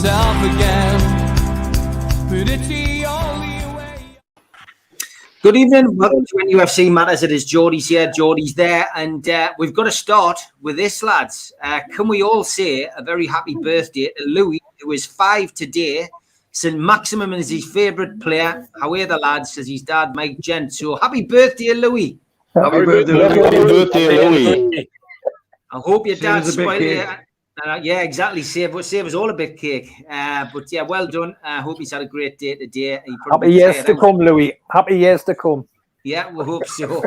myself again. But it's the only way. Good evening, welcome to NUFC Matters. It is Geordies here, Geordies there, and we've got to start with this, lads. Can we all say a very happy birthday to Louis, who is 5 today? St. Maximum is his favourite player. How are the lads? Says his dad, Mike Gent. So happy birthday, Louis. Happy birthday, Louis. I hope your dad spoiled it. Yeah, exactly. Save us all a bit cake. But yeah, well done. I hope he's had a great day today. Happy years to come, Louis. Happy years to come. Yeah, we hope so.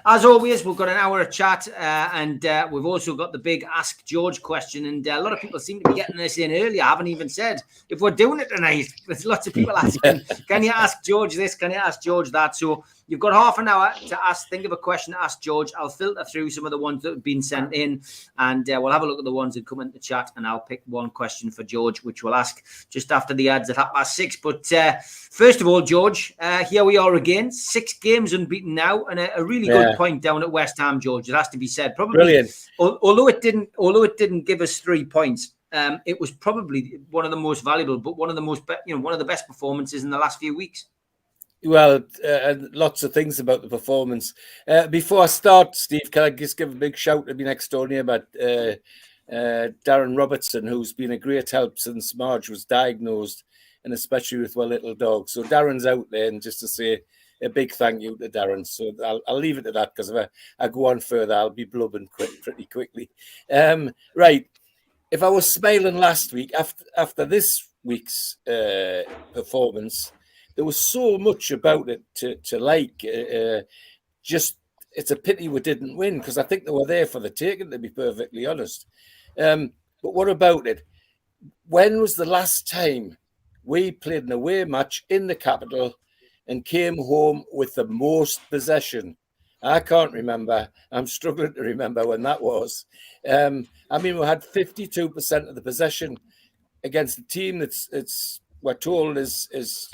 As always, we've got an hour of chat, and we've also got the big Ask George question. And a lot of people seem to be getting this in early. I haven't even said if we're doing it tonight. There's lots of people asking, can you ask George this? Can you ask George that? So you've got half an hour to think of a question to ask George. I'll filter through some of the ones that have been sent in, and we'll have a look at the ones that come into the chat, and I'll pick one question for George, which we'll ask just after the ads at 6:30. But first of all, George, here we are again. 6 games unbeaten now, and a really good point down at West Ham, George. It has to be said. Probably brilliant. Although it didn't give us 3 points, it was probably one of the most valuable, but one of the best performances in the last few weeks. Well, lots of things about the performance. Before I start, Steve, can I just give a big shout to my next door neighbour, Darren Robertson, who's been a great help since Marge was diagnosed, and especially with my little dog. So Darren's out there, and just to say a big thank you to Darren. So I'll leave it to that, because if I go on further, I'll be blubbering pretty quickly. Right. If I was smiling last week, after this week's performance, there was so much about it to like. Just it's a pity we didn't win, because I think they were there for the taking, to be perfectly honest. But what about it? When was the last time we played an away match in the capital and came home with the most possession? I can't remember. I'm struggling to remember when that was. I mean, we had 52% of the possession against a team that's we're told is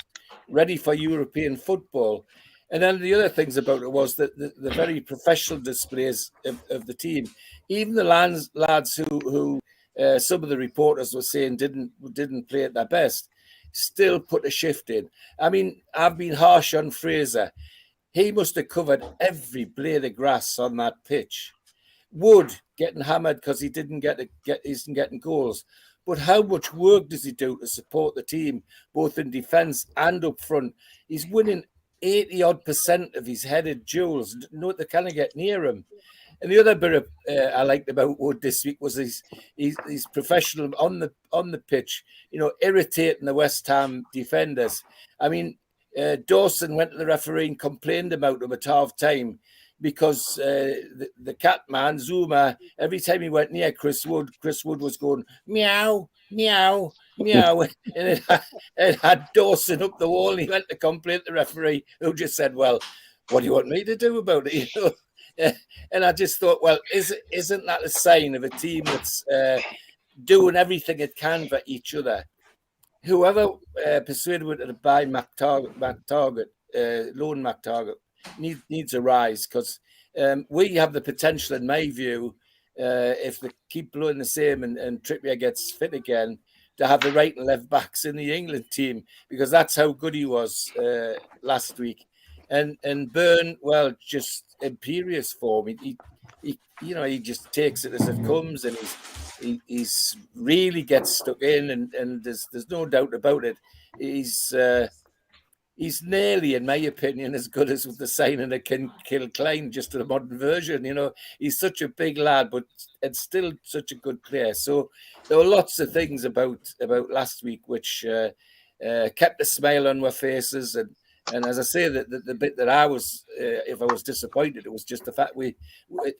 ready for European football. And then the other things about it was that the very professional displays of the team, even the lads who some of the reporters were saying didn't play at their best, still put a shift in. I mean, I've been harsh on Fraser. He must have covered every blade of grass on that pitch. Wood getting hammered because he isn't getting goals. But how much work does he do to support the team, both in defence and up front? He's winning 80-odd% of his headed duels. No, they can't get near him. And the other bit I liked about Wood this week was he's professional on the pitch, irritating the West Ham defenders. I mean, Dawson went to the referee and complained about him at half time, because the cat man, Zuma, every time he went near Chris Wood was going, meow, meow, meow. And it had Dawson up the wall, and he went to complain to the referee, who just said, well, what do you want me to do about it? And I just thought, well, isn't that a sign of a team that's doing everything it can for each other? Whoever persuaded me to buy loan McTarget, needs a rise, because we have the potential, in my view, if they keep blowing the same and Trippier gets fit again, to have the right and left backs in the England team, because that's how good he was last week. And Byrne, well, just imperious form. He just takes it as it comes, and he's really gets stuck in, and there's no doubt about it. He's nearly, in my opinion, as good as with the signing of Kilcline, just a modern version. He's such a big lad, but it's still such a good player. So there were lots of things about last week which kept a smile on our faces. And as I say, the bit that I was, if I was disappointed, it was just the fact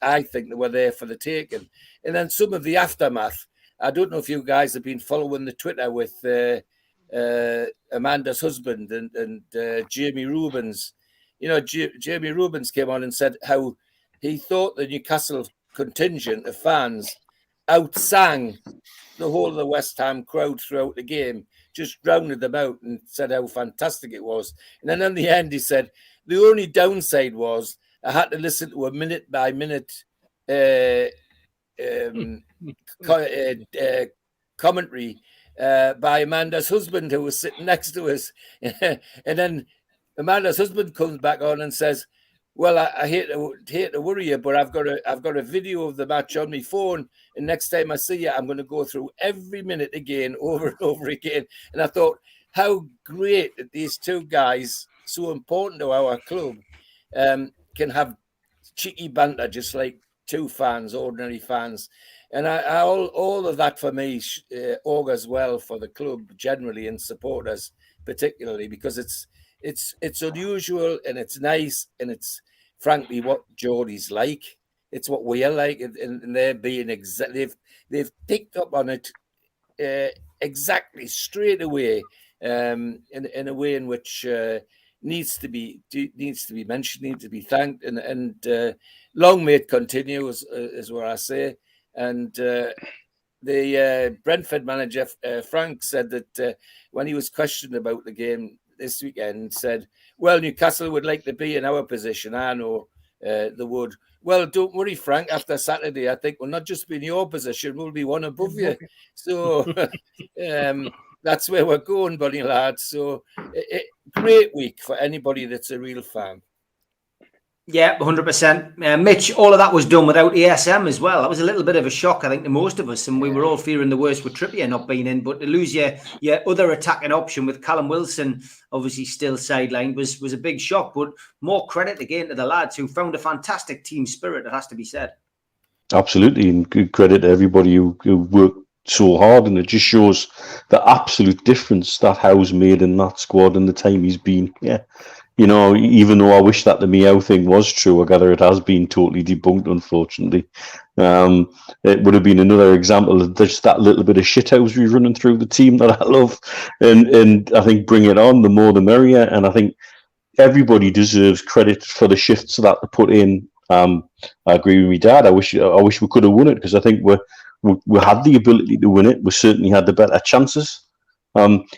I think they were there for the taking. And then some of the aftermath. I don't know if you guys have been following the Twitter with Amanda's husband and Jamie Rubens. Jamie Rubens came on and said how he thought the Newcastle contingent of fans outsang the whole of the West Ham crowd throughout the game, just drowned them out, and said how fantastic it was. And then in the end, he said the only downside was I had to listen to a minute by minute commentary by Amanda's husband, who was sitting next to us. And then Amanda's husband comes back on and says, well, I hate to worry you, but I've got a video of the match on my phone, and next time I see you, I'm going to go through every minute again, over and over again. And I thought, how great that these two guys, so important to our club, can have cheeky banter, just like two fans, ordinary fans. And all of that for me augurs well for the club generally and supporters particularly, because it's unusual and it's nice, and it's frankly what Geordies like. It's what we are like, and they're being they've picked up on it exactly straight away, in a way in which needs to be mentioned, needs to be thanked, and long may it continue, is what I say. And the Brentford manager Frank said that when he was questioned about the game this weekend, said, well, Newcastle would like to be in our position. I know they would. Well, don't worry, Frank. After Saturday, I think we'll not just be in your position, we'll be one above you. So that's where we're going, buddy lads. So great week for anybody that's a real fan. Yeah, 100%. Mitch, all of that was done without ASM as well. That was a little bit of a shock, I think, to most of us, and we were all fearing the worst with Trippier not being in. But to lose your other attacking option with Callum Wilson obviously still sidelined was a big shock. But more credit again to the lads who found a fantastic team spirit, it has to be said. Absolutely, and good credit to everybody who worked so hard, and it just shows the absolute difference that Howe's made in that squad and the time he's been. Yeah. You know, even though I wish that the Meow thing was true, I gather it has been totally debunked, unfortunately. It would have been another example of just that little bit of shithousery running through the team that I love. And I think bring it on, the more the merrier. And I think everybody deserves credit for the shifts that they put in. I agree with my dad. I wish we could have won it, because I think we had the ability to win it. We certainly had the better chances.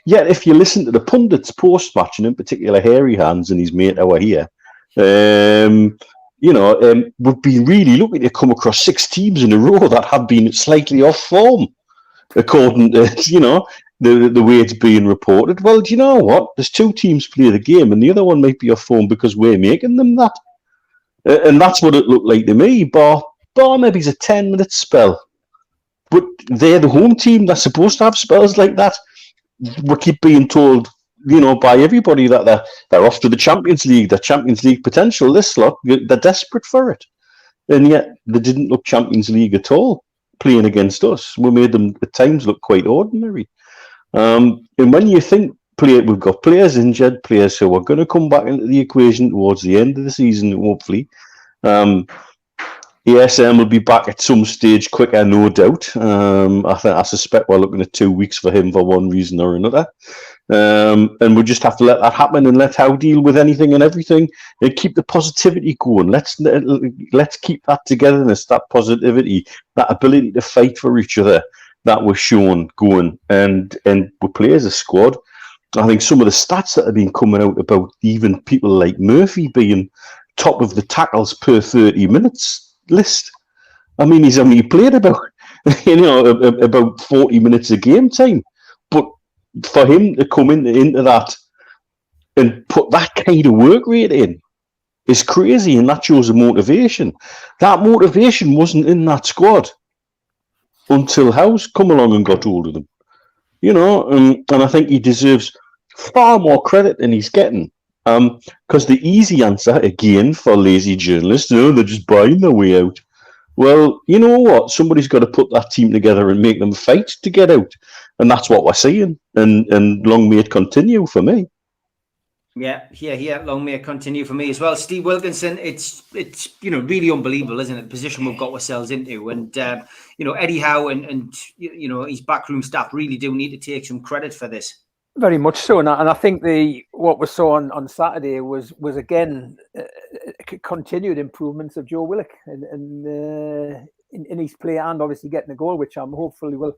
Yet, if you listen to the pundits post-match, and in particular Hairy Hands and his mate over here, we've been really lucky to come across 6 teams in a row that have been slightly off form, according to, the way it's being reported. Well, do you know what? There's 2 teams play the game, and the other one might be off form because we're making them that. And that's what it looked like to me. Bar maybe it's a 10-minute spell. But they're the home team that's supposed to have spells like that. We keep being told, by everybody that they're off to the Champions League, the Champions League potential, this lot, they're desperate for it. And yet they didn't look Champions League at all playing against us. We made them at times look quite ordinary. And when you think we've got players injured, players who are going to come back into the equation towards the end of the season, hopefully. ASM will be back at some stage quicker, no doubt. I suspect we're looking at 2 weeks for him for one reason or another. And we'll just have to let that happen and let Howe deal with anything and everything and keep the positivity going. Let's keep that togetherness, that positivity, that ability to fight for each other that was shown going. And we play as a squad. I think some of the stats that have been coming out about even people like Murphy being top of the tackles per 30 minutes list. I mean, he's only played about 40 minutes of game time. But for him to come into that and put that kind of work rate in is crazy, and that shows a motivation. That motivation wasn't in that squad until Howe's come along and got hold of them. And I think he deserves far more credit than he's getting. Because the easy answer, again, for lazy journalists, they're just buying their way out. Well, you know what? Somebody's got to put that team together and make them fight to get out. And that's what we're seeing. And long may it continue for me. Yeah. Long may it continue for me as well. Steve Wilkinson, it's really unbelievable, isn't it? The position we've got ourselves into. And, Eddie Howe and his backroom staff really do need to take some credit for this. Very much so, and I think what we saw on Saturday was again continued improvements of Joe Willock in his play, and obviously getting a goal, which I'm hopefully will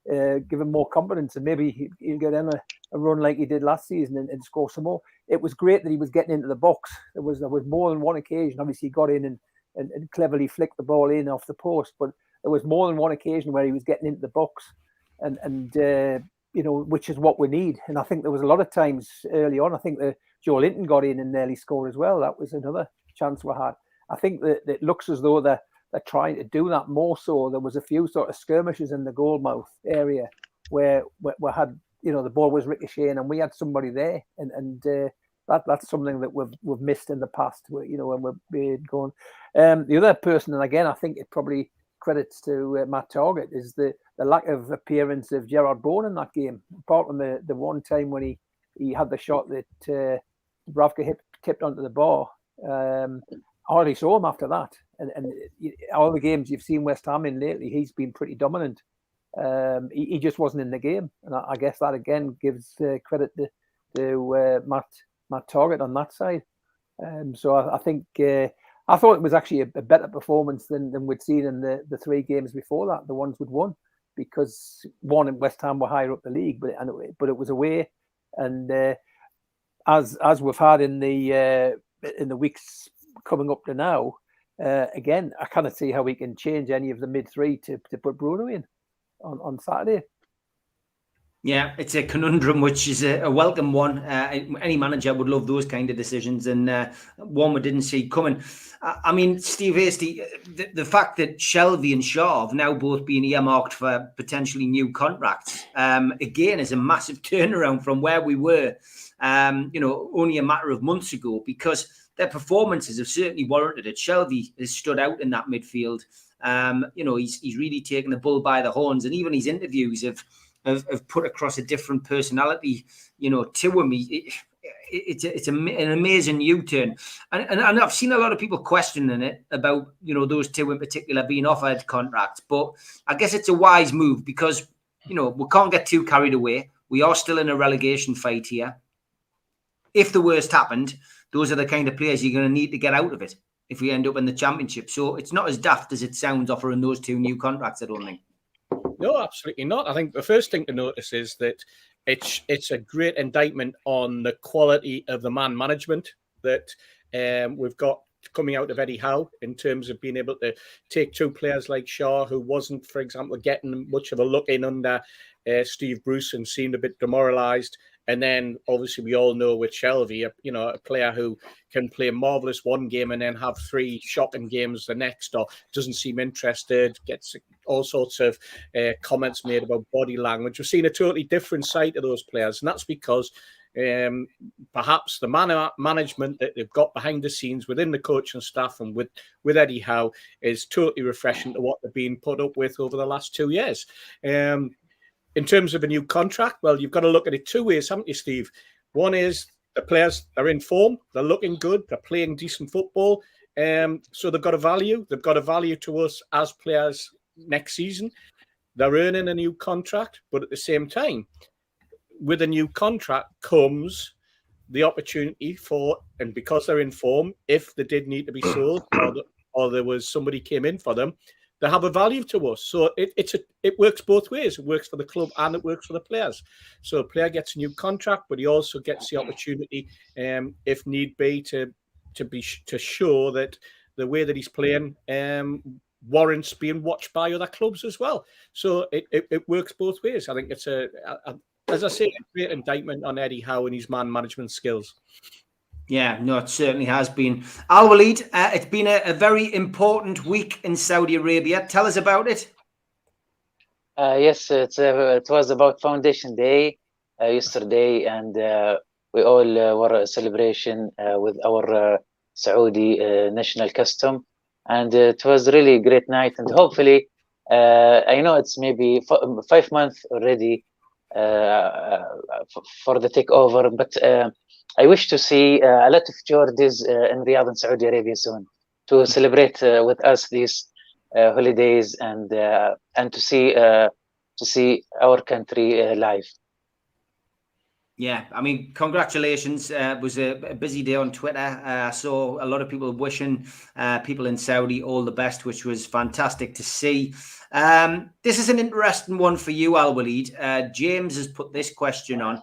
give him more confidence, and maybe he'll get him a run like he did last season and score some more. It was great that he was getting into the box. There was more than one occasion. Obviously, he got in and cleverly flicked the ball in off the post, but there was more than one occasion where he was getting into the box. and which is what we need. And I think there was a lot of times early on. I think that Joe Linton got in and nearly scored as well. That was another chance we had. I think that it looks as though they're trying to do that more so. There was a few sort of skirmishes in the goal mouth area where we had, the ball was ricocheting and we had somebody there, and that's something that we've missed in the past. When we've been going. The other person, and again, I think it probably credits to Matt Targett, is the lack of appearance of Gerard Bourne in that game. Apart from the one time when he had the shot that Bravka tipped onto the bar. I hardly saw him after that. And all the games you've seen West Ham in lately, he's been pretty dominant. He just wasn't in the game. And I guess that again gives credit to Matt Targett on that side. So I think I thought it was actually a better performance than we'd seen in the 3 games before that, the ones we'd won, because one in West Ham were higher up the league, but it was away. And as we've had in the weeks coming up to now, again, I cannot see how we can change any of the mid-3 to put Bruno in on Saturday. Yeah, it's a conundrum, which is a welcome one. Any manager would love those kind of decisions, and one we didn't see coming. I mean, Steve Hasty, the fact that Shelvey and Shaw have now both been earmarked for potentially new contracts, again, is a massive turnaround from where we were, only a matter of months ago, because their performances have certainly warranted it. Shelvey has stood out in that midfield. He's really taken the bull by the horns, and even his interviews have put across a different personality, to him. It's an amazing U-turn. And I've seen a lot of people questioning it about, those 2 in particular being offered contracts. But I guess it's a wise move because, we can't get too carried away. We are still in a relegation fight here. If the worst happened, those are the kind of players you're going to need to get out of it if we end up in the Championship. So it's not as daft as it sounds offering those 2 new contracts, I don't think. No, absolutely not. I think the first thing to notice is that it's a great indictment on the quality of the man management that we've got coming out of Eddie Howe in terms of being able to take 2 players like Shaw, who wasn't, for example, getting much of a look in under Steve Bruce and seemed a bit demoralised. And then, obviously, we all know with Shelvey, a player who can play marvellous one game and then have 3 shocking games the next, or doesn't seem interested, gets all sorts of comments made about body language. We've seen a totally different side to those players, and that's because perhaps the management that they've got behind the scenes within the coaching staff and with Eddie Howe is totally refreshing to what they've been put up with over the last 2 years. In terms of a new contract, well, you've got to look at it 2 ways, haven't you, Steve? One is the players are in form, they're looking good, they're playing decent football, so they've got a value. They've got a value to us as players next season. They're earning a new contract, but at the same time, with a new contract comes the opportunity for, and because they're in form, if they did need to be sold or there was somebody came in for them, they have a value to us. So it works both ways. It works for the club and it works for the players. So a player gets a new contract, but he also gets the opportunity, if need be, to show that the way that he's playing warrants being watched by other clubs as well. So it works both ways. I think it's as I say, a great indictment on Eddie Howe and his man management skills. Yeah, no, it certainly has been. Al Walid, it's been a very important week in Saudi Arabia. Tell us about it. Yes, it was about Foundation Day yesterday, and we all were a celebration with our Saudi national custom, and it was really a great night. And hopefully, I know it's maybe 5 months already for the takeover, but I wish to see a lot of Geordies in Riyadh and Saudi Arabia soon to celebrate with us these holidays and to see our country live. Yeah, I mean, congratulations. It was a busy day on Twitter. I saw a lot of people wishing people in Saudi all the best, which was fantastic to see. This is an interesting one for you, Al Walid. James has put this question on.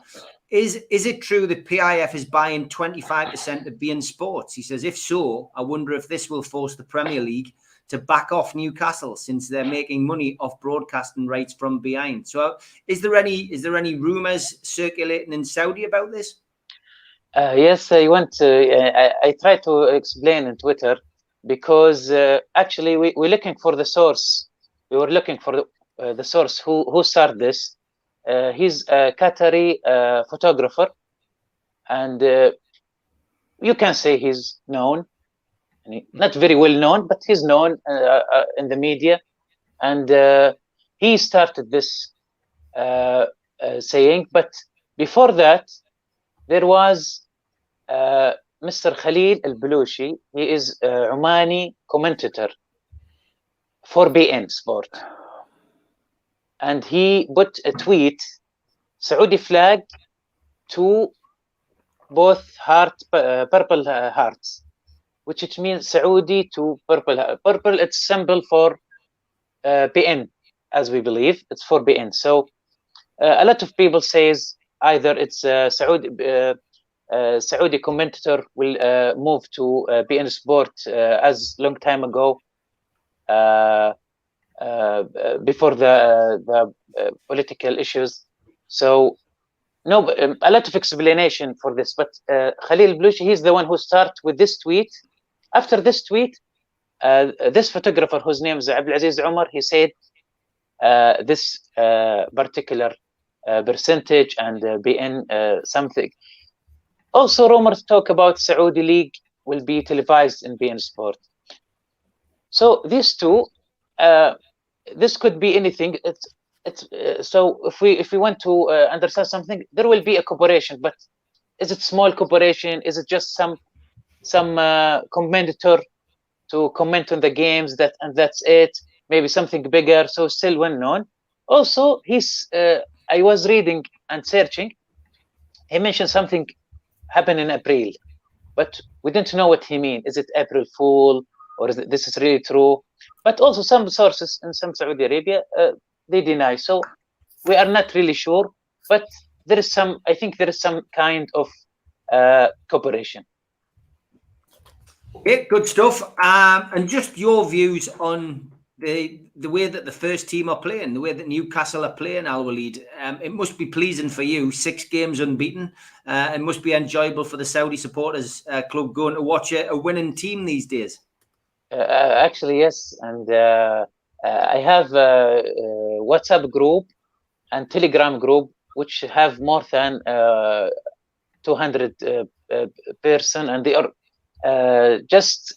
Is it true that PIF is buying 25% of beIN Sports? He says, if so, I wonder if this will force the Premier League to back off Newcastle since they're making money off broadcasting rights from behind. So is there any rumours circulating in Saudi about this? Yes, I tried to explain on Twitter because actually we're looking for the source. We were looking for the source who started this. He's a Qatari photographer, and you can say he's known. Not very well known, but he's known in the media. And he started this saying. But before that, there was Mr. Khalil Al-Balushi. He is a Omani commentator for BN Sport. And he put a tweet, Saudi flag to both purple hearts, which it means Saudi to purple. Purple, it's symbol for BN, as we believe. It's for BN. So a lot of people says either it's Saudi commentator will move to BN Sport as long time ago, before the political issues. So no, a lot of explanation for this. But Khalil Balushi, he's the one who started with this tweet. After this tweet, this photographer, whose name is Abdulaziz Umar, he said this particular percentage and BN something. Also, rumors talk about Saudi League will be televised in BN Sport. So these two, this could be anything. So if we want to understand something, there will be a cooperation. But is it small cooperation? Is it just some commentator to comment on the games and that's it? Maybe something bigger. So still unknown. Also, I was reading and searching. He mentioned something happened in April, but we didn't know what he mean. Is it April Fool, or is this is really true? But also some sources in some Saudi Arabia, they deny. So we are not really sure, but there is I think there is some kind of cooperation. Okay, good stuff. And just your views on the way that the first team are playing, the way that Newcastle are playing, Al-Walid. It must be pleasing for you, 6 games unbeaten. It must be enjoyable for the Saudi supporters club going to watch a winning team these days. Actually, yes. And I have a WhatsApp group and Telegram group, which have more than 200 person, and they are just,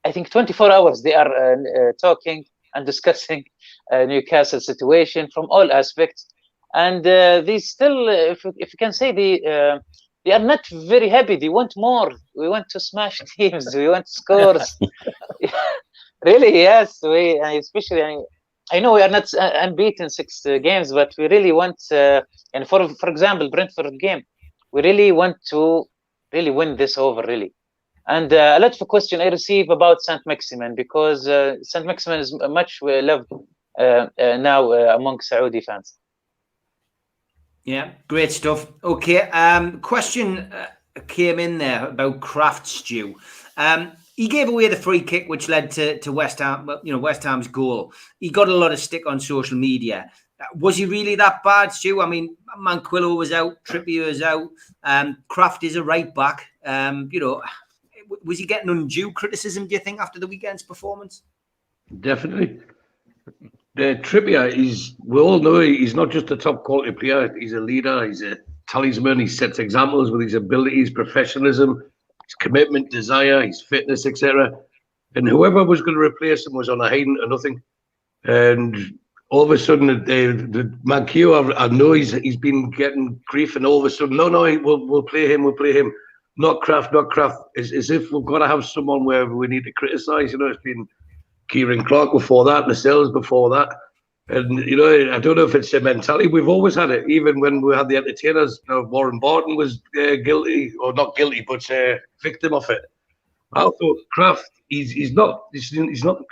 I think, 24 hours. They are talking and discussing Newcastle situation from all aspects, and they still, if you can say, they are not very happy. They want more. We want to smash teams. We want scores. Really, yes. We especially. I know we are not unbeaten 6 games, but we really want. And for example, Brentford game, we really want to really win this over, really. And a lot of question I receive about Saint Maximin, because Saint Maximin is much loved now among Saudi fans. Yeah, great stuff. Okay, question came in there about Kraft Stew. He gave away the free kick, which led to West Ham. West Ham's goal. He got a lot of stick on social media. Was he really that bad, Stu? I mean, Manquillo was out, Trippier was out. Kraft is a right back. Was he getting undue criticism, do you think, after the weekend's performance? Definitely. Trippier we all know he's not just a top quality player. He's a leader. He's a talisman. He sets examples with his abilities, professionalism, his commitment, desire, his fitness, etc. And whoever was going to replace him was on a hiding to nothing. And all of a sudden, the Manquillo, I know he's been getting grief, and all of a sudden, no, we'll play him. Not Kraft. It's as if we've got to have someone where we need to criticise. It's been Kieran Clark before that, Lascelles before that. And, I don't know if it's a mentality. We've always had it, even when we had the entertainers. Warren Barton was guilty, or not guilty, but victim of it. I thought Kraft, he's not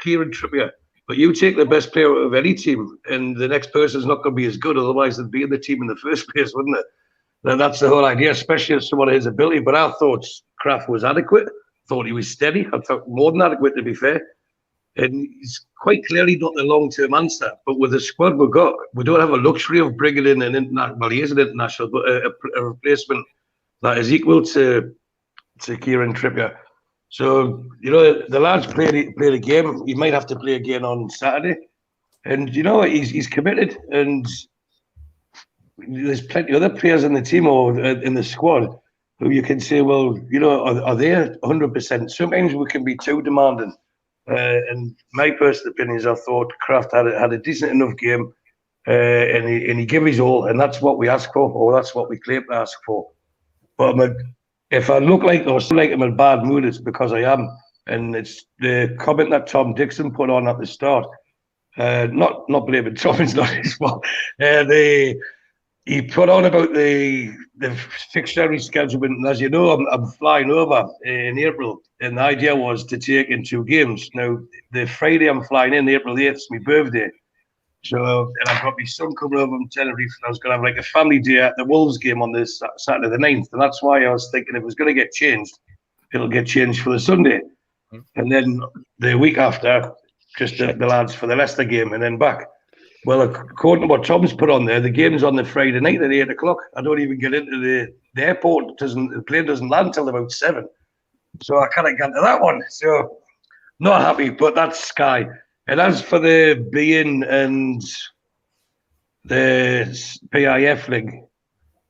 Kieran Trippier. But you take the best player of any team, and the next person's not going to be as good. Otherwise, they'd be in the team in the first place, wouldn't it? And that's the whole idea, especially as someone of his ability. But I thought Kraft was adequate. Thought he was steady. I thought more than adequate, to be fair. And he's quite clearly not the long-term answer. But with the squad we've got, we don't have a luxury of bringing in an international, well, he is an international, but a replacement that is equal to Kieran Trippier. So, the lads play the game. He might have to play again on Saturday. And, he's committed. And there's plenty of other players in the team or in the squad who you can say, well, are they 100%? Sometimes we can be too demanding. And my personal opinion is I thought Kraft had a decent enough game and he gave his all. And that's what we ask for, or that's what we claim to ask for. But if I look like or seem like I'm in a bad mood, it's because I am. And it's the comment that Tom Dixon put on at the start. Not blaming Tom, it's not his fault. He put on about the fixture rescheduling, and as you know, I'm flying over in April, and the idea was to take in 2 games. Now, the Friday I'm flying in, April 8th, it's my birthday. So, and I've got my son coming over from Tenerife, and I was going to have like a family day at the Wolves game on this Saturday the 9th, and that's why I was thinking if it was going to get changed, it'll get changed for the Sunday. And then the week after, just the lads for the Leicester game, and then back. Well, according to what Tom's put on there, the game's on the Friday night at 8 o'clock. I don't even get into the airport. The plane doesn't land until about 7. So I can't get to that one. So not happy, but that's Sky. And as for the beIN and the PIF league,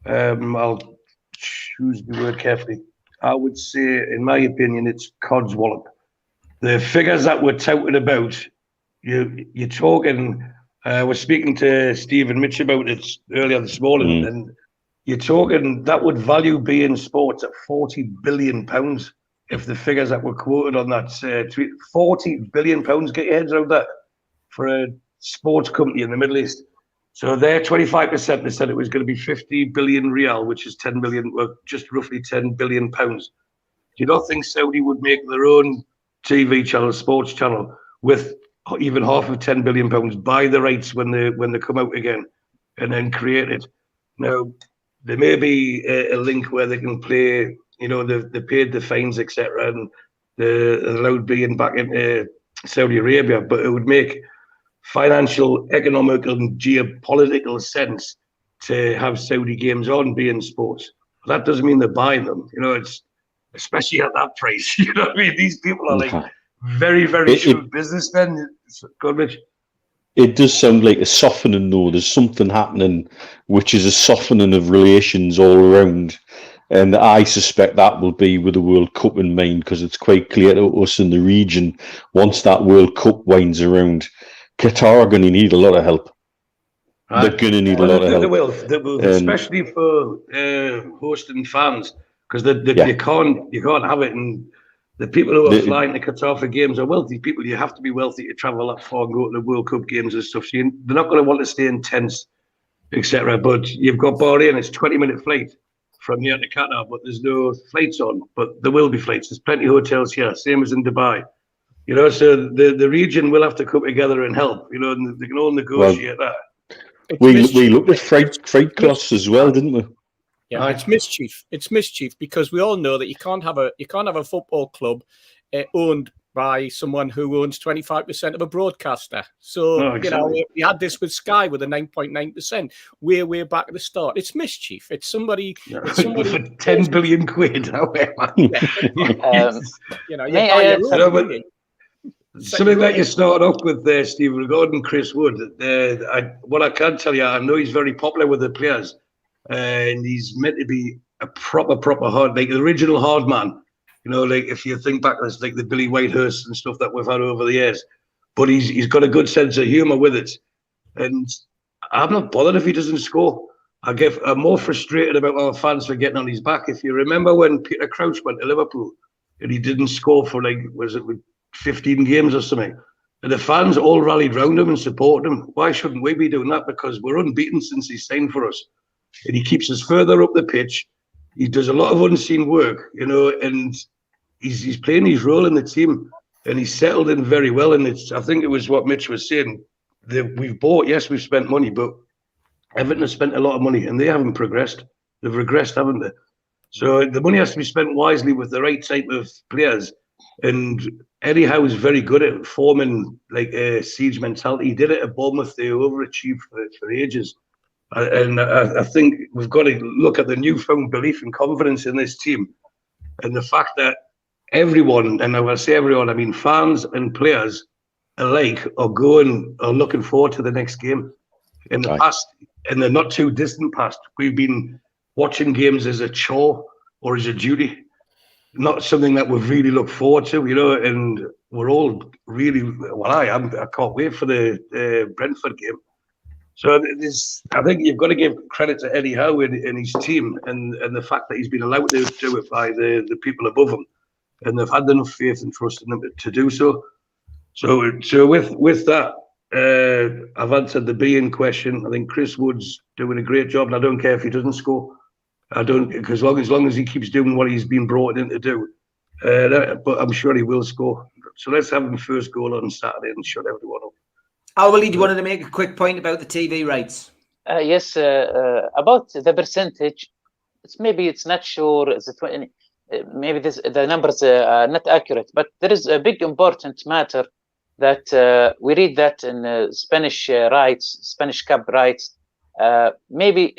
I'll choose the word carefully. I would say, in my opinion, it's codswallop. The figures that we're touting about, you're talking... we're speaking to Steve and Mitch about it earlier this morning, and you're talking that would value beIN Sports at £40 billion if the figures that were quoted on that tweet. £40 billion, get your heads around that, for a sports company in the Middle East. So their 25%, they said it was going to be 50 billion real, which is 10 billion, well, just roughly 10 billion pounds. Do you not think Saudi would make their own TV channel, sports channel, with even half of 10 billion pounds, buy the rights when they come out again, and then create it? Now, there may be a link where they can play, they paid the fines, etc., and they're allowed beIN back into Saudi Arabia, but it would make financial, economic, and geopolitical sense to have Saudi games on beIN Sports. But that doesn't mean they're buying them. It's especially at that price. You know what I mean? These people are like very, very shrewd businessmen. Go, Rich. It does sound like a softening, though. There's something happening, which is a softening of relations all around. And I suspect that will be with the World Cup in mind, because it's quite clear to us in the region, once that World Cup winds around, Qatar are going to need a lot of help. Right. They're going to need a lot of help. They will, especially for hosting fans, because you can't have it. And the people who are flying to Qatar for games are wealthy people. You have to be wealthy to travel that far and go to the World Cup games and stuff. So they're not going to want to stay in tents, etc. But you've got Bahrain, it's a 20-minute flight from here to Qatar, but there's no flights on. But there will be flights. There's plenty of hotels here, same as in Dubai. So the region will have to come together and help. And they can all negotiate that. We looked at freight costs as well, didn't we? Yeah, it's mischief. It's mischief, because we all know that you can't have a football club owned by someone who owns 25% of a broadcaster. So exactly. We had this with Sky with a 9.9%. Way back at the start. It's mischief. It's somebody. It's somebody for 10 billion quid. However, something that you started off with there, Steve, regarding Chris Wood. What I can tell you, I know he's very popular with the players. And he's meant to be a proper hard, like the original hard man. Like if you think back, it's like the Billy Whitehurst and stuff that we've had over the years. But he's got a good sense of humour with it. And I'm not bothered if he doesn't score. I'm more frustrated about our fans for getting on his back. If you remember when Peter Crouch went to Liverpool and he didn't score for 15 games or something, and the fans all rallied round him and supported him. Why shouldn't we be doing that? Because we're unbeaten since he signed for us. And he keeps us further up the pitch. He does a lot of unseen work, and he's playing his role in the team, and he's settled in very well. And I think it was what Mitch was saying. We've spent money, but Everton has spent a lot of money, and they haven't progressed. They've regressed, haven't they? So the money has to be spent wisely with the right type of players. And Eddie Howe is very good at forming like a siege mentality. He did it at Bournemouth. They overachieved for ages. And I think we've got to look at the newfound belief and confidence in this team, and the fact that everyone, and when I say everyone, I mean fans and players alike, are looking forward to the next game. In the past, in the not too distant past, we've been watching games as a chore or as a duty, not something that we've really looked forward to, and we're all really, well, I can't wait for the Brentford game. So I think you've got to give credit to Eddie Howe and his team, and the fact that he's been allowed to do it by the people above him, and they've had enough faith and trust in him to do so. So with that, I've answered the being question. I think Chris Wood's doing a great job, and I don't care if he doesn't score. I don't, because as long as he keeps doing what he's been brought in to do, but I'm sure he will score. So let's have him first goal on Saturday and shut everyone up. Alwaleed, you wanted to make a quick point about the TV rights. Yes, about the percentage. It's not sure. It's 20. Maybe the numbers are not accurate, but there is a big important matter that we read that in Spanish rights, Spanish Cup rights. Maybe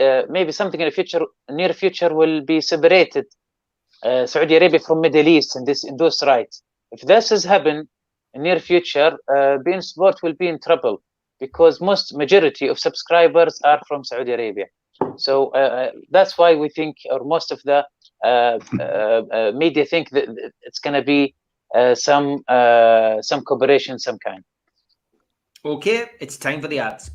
something in the near future will be separated Saudi Arabia from Middle East in those rights. If this has happened in near future, beIN Sport will be in trouble, because majority of subscribers are from Saudi Arabia. So that's why we think, or most of the media think, that it's going to be some cooperation, some kind. Okay, it's time for the ads.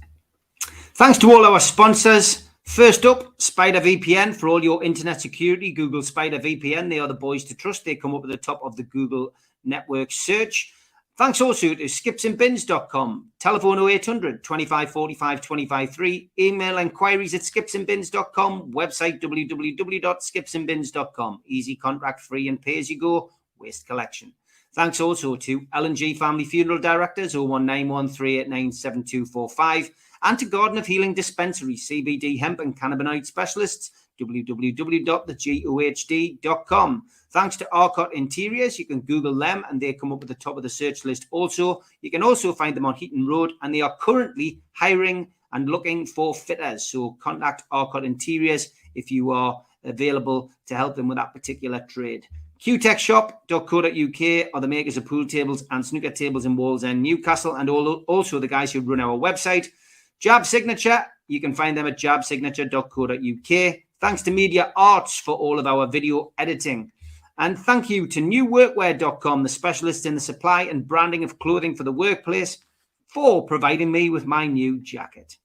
Thanks to all our sponsors. First up, Spider VPN. For all your internet security, Google Spider VPN. They are the boys to trust. They come up at the top of the Google network search. Thanks also to skipsandbins.com. Telephone 0800 25 45 25 3. Email inquiries at skipsandbins.com. Website www.skipsandbins.com. Easy, contract free, and pay as you go. Waste collection. Thanks also to L&G Family Funeral Directors 01913897245, and to Garden of Healing Dispensary, CBD hemp and cannabinoid specialists, www.thegohd.com. Thanks to Arcot Interiors. You can Google them and they come up at the top of the search list also. You can also find them on Heaton Road, and they are currently hiring and looking for fitters. So contact Arcot Interiors if you are available to help them with that particular trade. qtechshop.co.uk are the makers of pool tables and snooker tables in Wallsend, Newcastle, and also the guys who run our website. Jab Signature, you can find them at jabsignature.co.uk. Thanks to Media Arts for all of our video editing. And thank you to newworkwear.com, the specialists in the supply and branding of clothing for the workplace, for providing me with my new jacket.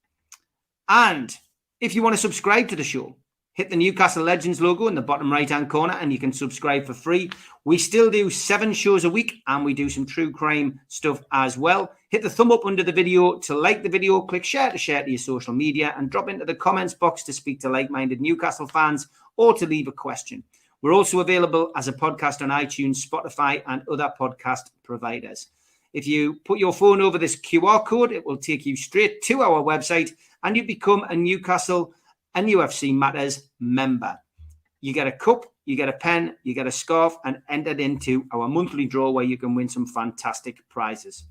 And if you want to subscribe to the show, hit the Newcastle Legends logo in the bottom right-hand corner and you can subscribe for free. We still do 7 shows a week, and we do some true crime stuff as well. Hit the thumb up under the video to like the video, click share to your social media, and drop into the comments box to speak to like-minded Newcastle fans or to leave a question. We're also available as a podcast on iTunes, Spotify, and other podcast providers. If you put your phone over this QR code, it will take you straight to our website and you become a Newcastle and UFC Matters member. You get a cup, you get a pen, you get a scarf, and entered into our monthly draw where you can win some fantastic prizes.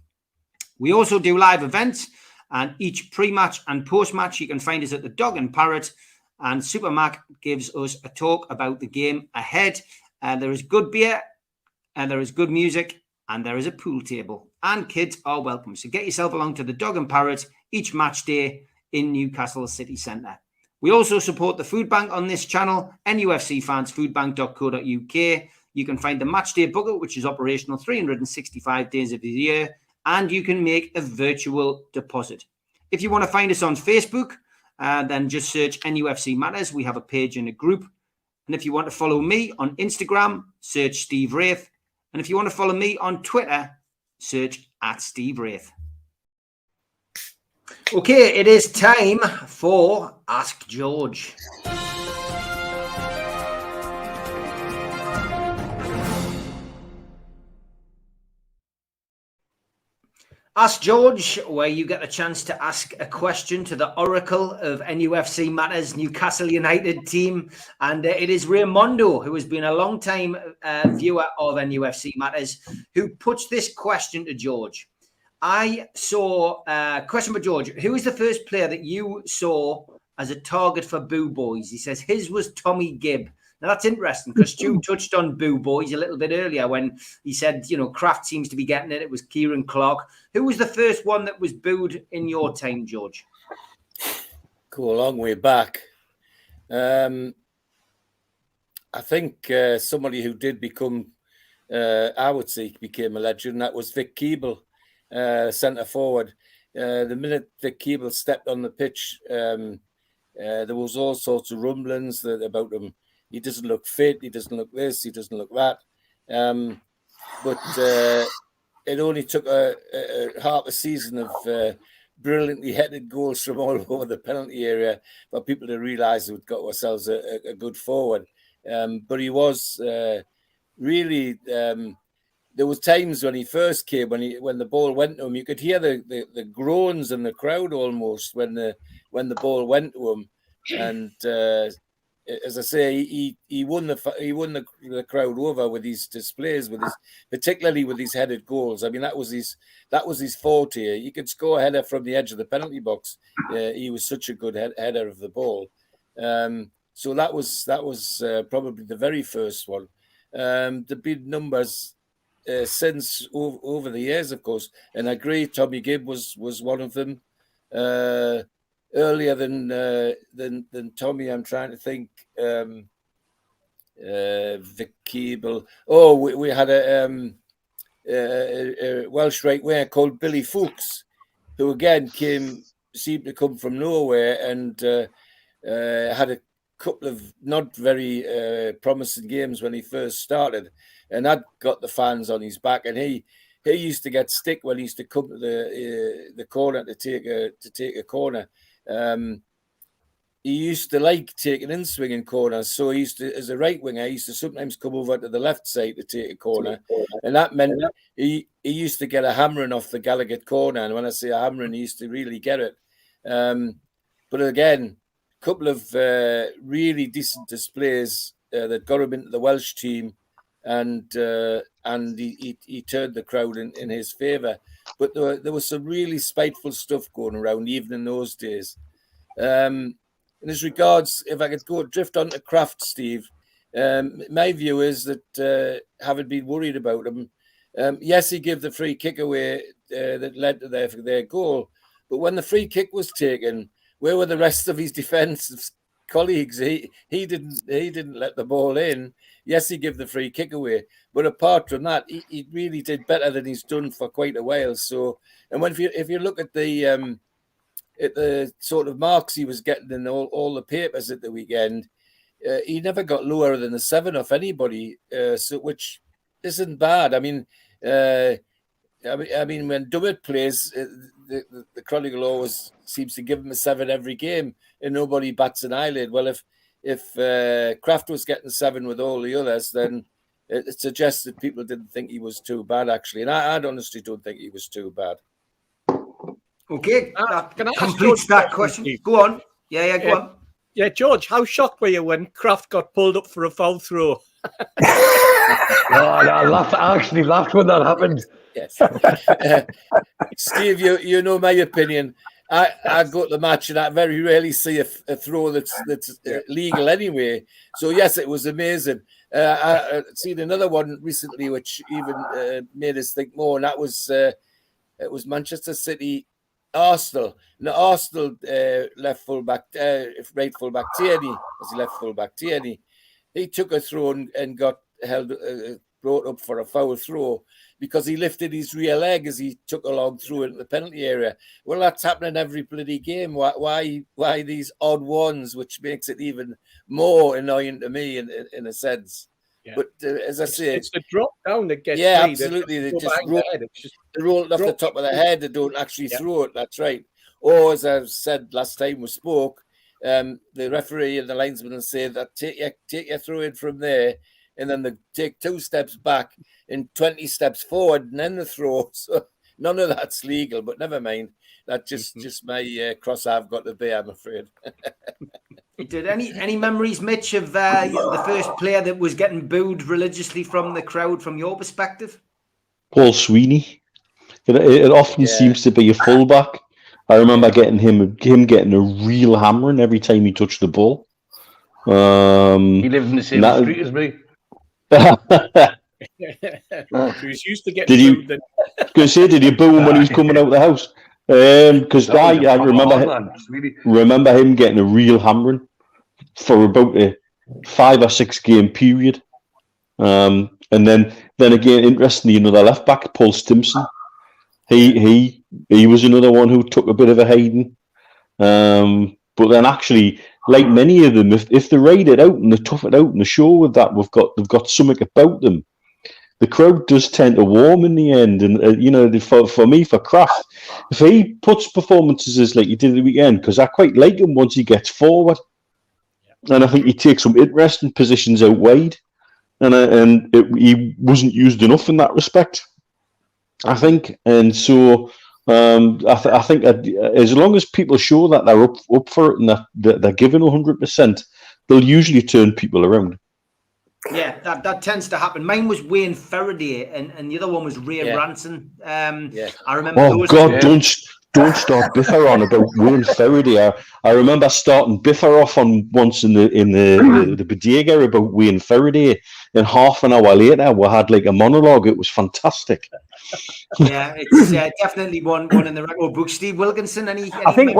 We also do live events, and each pre-match and post-match you can find us at the Dog and Parrot, and Super Mac gives us a talk about the game ahead. There is good beer, and there is good music, and there is a pool table, and kids are welcome. So get yourself along to the Dog and Parrot each match day in Newcastle City Centre. We also support the food bank on this channel, nufcfansfoodbank.co.uk. You can find the Matchday Bucket, which is operational 365 days of the year, and you can make a virtual deposit. If you want to find us on Facebook, then just search NUFC Matters. We have a page and a group. And if you want to follow me on Instagram, search Steve Wraith. And if you want to follow me on Twitter, search @SteveWraith. Okay, it is time for Ask George. Ask George, where you get a chance to ask a question to the oracle of NUFC matters, Newcastle United team. And it is Raimondo, who has been a long time viewer of NUFC matters, who puts this question to George. I saw a question for George. Who was the first player that you saw as a target for Boo Boys? He says his was Tommy Gibb. Now, that's interesting because Stu touched on Boo Boys a little bit earlier when he said, you know, Kraft seems to be getting it. It was Kieran Clark. Who was the first one that was booed in your time, George? Go a long way back. I think somebody who did become, I would say, became a legend. That was Vic Keeble, centre forward. The minute Vic Keeble stepped on the pitch, there was all sorts of rumblings about him. He doesn't look fit. He doesn't look this. He doesn't look that. But it only took a half a season of brilliantly headed goals from all over the penalty area for people to realise we'd got ourselves a good forward. But he was really. There was times when he first came, when the ball went to him, you could hear the groans in the crowd almost when the ball went to him, and. As I say, he won the crowd over with his displays, particularly with his headed goals. I mean, that was his forte. He could score a header from the edge of the penalty box. He was such a good header of the ball. So that was probably the very first one. There've been numbers since over the years, of course, and I agree. Tommy Gibb was one of them. Earlier than Tommy, I'm trying to think. Vic Keeble. Oh, we had a Welsh right winger called Billy Fuchs, who again seemed to come from nowhere and had a couple of not very promising games when he first started, and that got the fans on his back. And he used to get stick when he used to come to the corner to take a corner. He used to like taking in swinging corners, so he used to, as a right winger, he used to sometimes come over to the left side to take a corner, and that meant he used to get a hammering off the Gallagher corner. And when I say a hammering, he used to really get it. But again, a couple of really decent displays that got him into the Welsh team, and he turned the crowd in his favour. But there was some really spiteful stuff going around even in those days. In as regards, if I could drift on to Kraft, Steve, my view is that having been worried about him, yes, he gave the free kick away that led to their goal. But when the free kick was taken, where were the rest of his defensive colleagues? He didn't let the ball in. Yes, he gave the free kick away, but apart from that, he really did better than he's done for quite a while. So, and if you look at the sort of marks he was getting in all the papers at the weekend, he never got lower than a 7 off anybody, so which isn't bad. I mean, when Dummett plays, the Chronicle always seems to give him a 7 every game, and nobody bats an eyelid. Well, if Kraft was getting 7 with all the others, then it suggests that people didn't think he was too bad, actually. And I honestly don't think he was too bad. Okay, Can I completes that question. Go on. Yeah, go on. Yeah, George, how shocked were you when Kraft got pulled up for a foul throw? I actually laughed when that happened. Yes. Steve, you know my opinion. I go to the match and I very rarely see a throw that's legal anyway. So yes, it was amazing. I seen another one recently which even made us think more, and that was it was Manchester City, Arsenal. Now Arsenal left fullback, right fullback Tierney, as he left fullback Tierney. He took a throw and got held, brought up for a foul throw because he lifted his rear leg as he took a long through into the penalty area. Well, that's happening every bloody game. Why these odd ones, which makes it even more annoying to me in a sense. Yeah. But as I say, it's the drop down that gets absolutely. They roll it off the top of the head. They don't actually throw it. That's right. Or as I said last time we spoke, the referee and the linesman will say that take your throw in from there, and then they take 2 steps back and 20 steps forward, and then the throw. So None of that's legal, but never mind. That's just my cross I've got to bear, I'm afraid. Did any memories, Mitch, of the first player that was getting booed religiously from the crowd, from your perspective? Paul Sweeney. It often seems to be a fullback. I remember getting him getting a real hammering every time he touched the ball. He lived in the same street as me. He was used to getting booed. Did you boo him when he was coming out of the house? Because I remember him getting a real hammering for about a 5 or 6 game period. And then again, interestingly, another left back, Paul Stimson. He was another one who took a bit of a hiding. But then actually, like many of them, if they ride it out and they tough it out and they show with that they've got something about them, the crowd does tend to warm in the end. And for me, for Kraft, if he puts performances like he did the weekend, because I quite like him once he gets forward, and I think he takes some interesting positions out wide, and he wasn't used enough in that respect, I think. And so I think as long as people show that they're up for it and that they're giving 100%, they'll usually turn people around. Yeah, that tends to happen. Mine was Wayne Faraday, and the other one was Ray Ranson. I remember. Oh God, don't start Biffer on about Wayne Faraday. I remember starting Biffer off on once in the bodega about Wayne Faraday, and half an hour later we had like a monologue. It was fantastic. Yeah, it's definitely one in the record book. Steve Wilkinson, any I think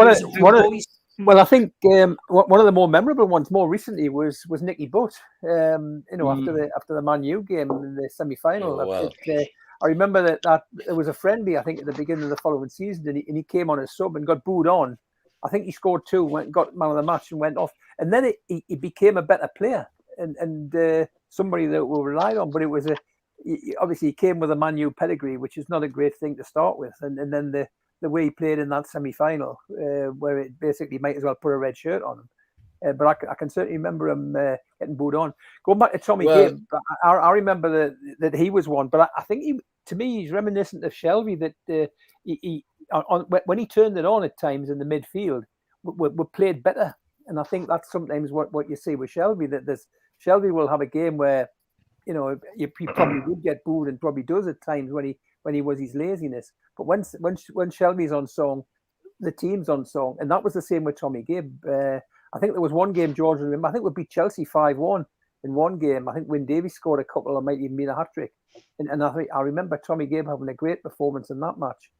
I think one of the more memorable ones more recently was Nicky Butt. After the Man U game in the semi-final. I remember that there was a friendly, I think, at the beginning of the following season, and he came on as sub and got booed on. I think he scored 2, got man of the match, and went off. And then he became a better player and somebody that we relied on. But it was obviously he came with a Man U pedigree, which is not a great thing to start with. And then the way he played in that semi-final, where it basically might as well put a red shirt on him. But I can certainly remember him getting booed on. Going back to Tommy Gibb, I remember that he was one. But I think to me, he's reminiscent of Shelby, that when he turned it on at times in the midfield, we played better. And I think that's sometimes what you see with Shelby, that Shelby will have a game where, he probably would get booed, and probably does at times when he was his laziness. But when Shelby's on song, the team's on song. And that was the same with Tommy Gibb. I think there was one game, George, remember, I think we beat Chelsea 5-1 in one game. I think Wyn Davies scored a couple, or might even been a hat-trick. And I remember Tommy Gibb having a great performance in that match.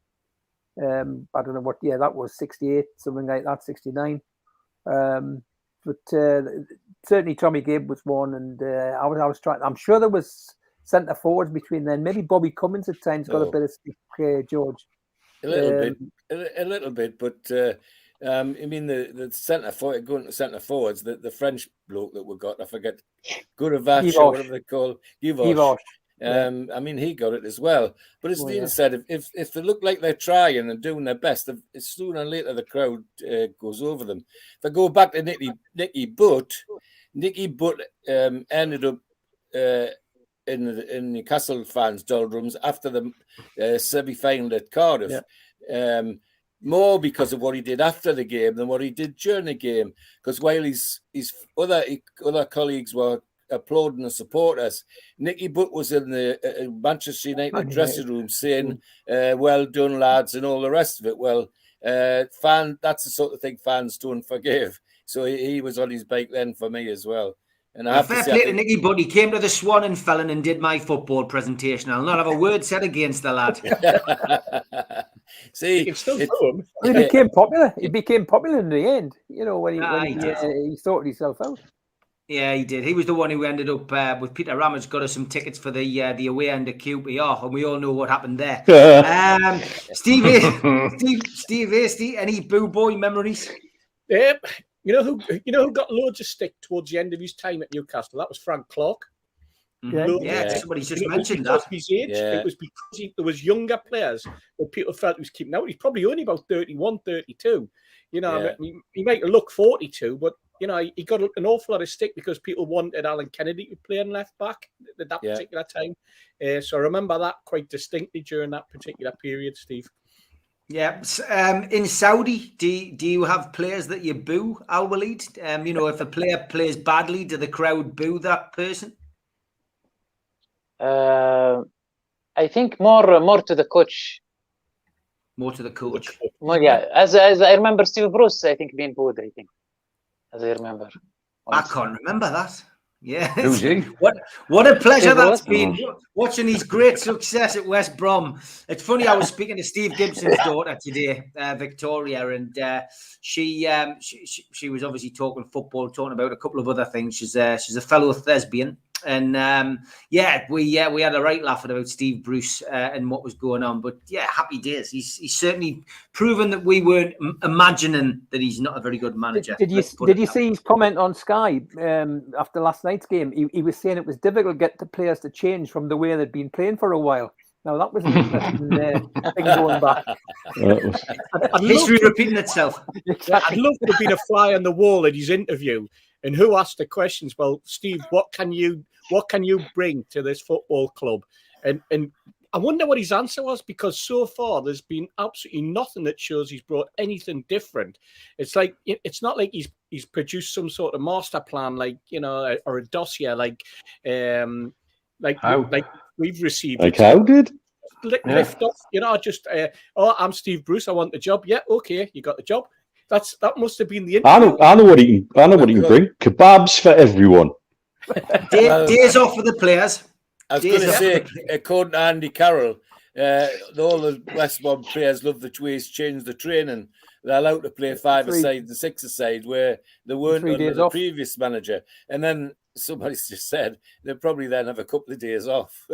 I don't know what year that was, 68, something like that, 69. But certainly Tommy Gibb was one, and I was trying. I'm sure there was centre forwards between then. Maybe Bobby Cummins at times got a bit of stick, George. A little bit, but I mean the centre forward, going to centre forwards, the French bloke that we got, I forget, Govarish or whatever they call Govarish. I mean, he got it as well. But as Dean said, if they look like they're trying and doing their best, sooner or later the crowd goes over them. If I go back to Nicky Butt ended up in Newcastle fans' doldrums after the semi-final at Cardiff. More because of what he did after the game than what he did during the game. Because while his other colleagues were applauding the supporters, Nicky Butt was in the Manchester United dressing room saying, well done, lads, and all the rest of it. Well, that's the sort of thing fans don't forgive. So he was on his bike then for me as well. And I have fair to say, play to Nicky Butt. He came to the Swan and Felon and did my football presentation. I'll not have a word said against the lad. See, he became popular. He became popular in the end. When he sorted himself out. Yeah, he did. He was the one who ended up with Peter Ramage, got us some tickets for the away end of QPR, and we all know what happened there. Steve, any boo boy memories? You know who got loads of stick towards the end of his time at Newcastle? That was Frank Clark. Somebody's just mentioned that. His age. It was because there was younger players that people felt he was keeping out. He's probably only about 31, 32. He might look 42, but you know, he got an awful lot of stick because people wanted Alan Kennedy to play in left back at that particular time. So I remember that quite distinctly during that particular period, Steve. Yeah. In Saudi, do you have players that you boo, Al Walid? You know, if a player plays badly, do the crowd boo that person? I think more to the coach. More to the coach. Well, yeah, as I remember, Steve Bruce, I think, being booed. I think, as I remember. I can't remember that. Yeah. Who's he? What a pleasure Steve that's Bruce? been watching his great success at West Brom. It's funny, I was speaking to Steve Gibson's daughter today, Victoria, and she was obviously talking football, talking about a couple of other things. She's a fellow thespian. And we had a right laugh about Steve Bruce and what was going on. But yeah, happy days. He's certainly proven that we weren't imagining that he's not a very good manager. Did you see his comment on Sky after last night's game? He was saying it was difficult to get the players to change from the way they'd been playing for a while. Now that was an interesting thing going back. History repeating itself. I'd love to have been a fly on the wall at his interview. And who asked the questions? Well, Steve, what can you bring to this football club? And I wonder what his answer was, because so far there's been absolutely nothing that shows he's brought anything different. It's like, it's not like he's produced some sort of master plan, like, you know, or a dossier like we've received. Like how did? Lift off, you know, just I'm Steve Bruce, I want the job. Yeah, okay, you got the job. That must have been the interview. I know what he can bring. Kebabs for everyone. Days off for the players. I was going to say, according to Andy Carroll, all the West Brom players love the way he's changed the training. They're allowed to play 5-a-side and 6-a-side, where they weren't under the previous manager. And then somebody's just said they'll probably then have a couple of days off.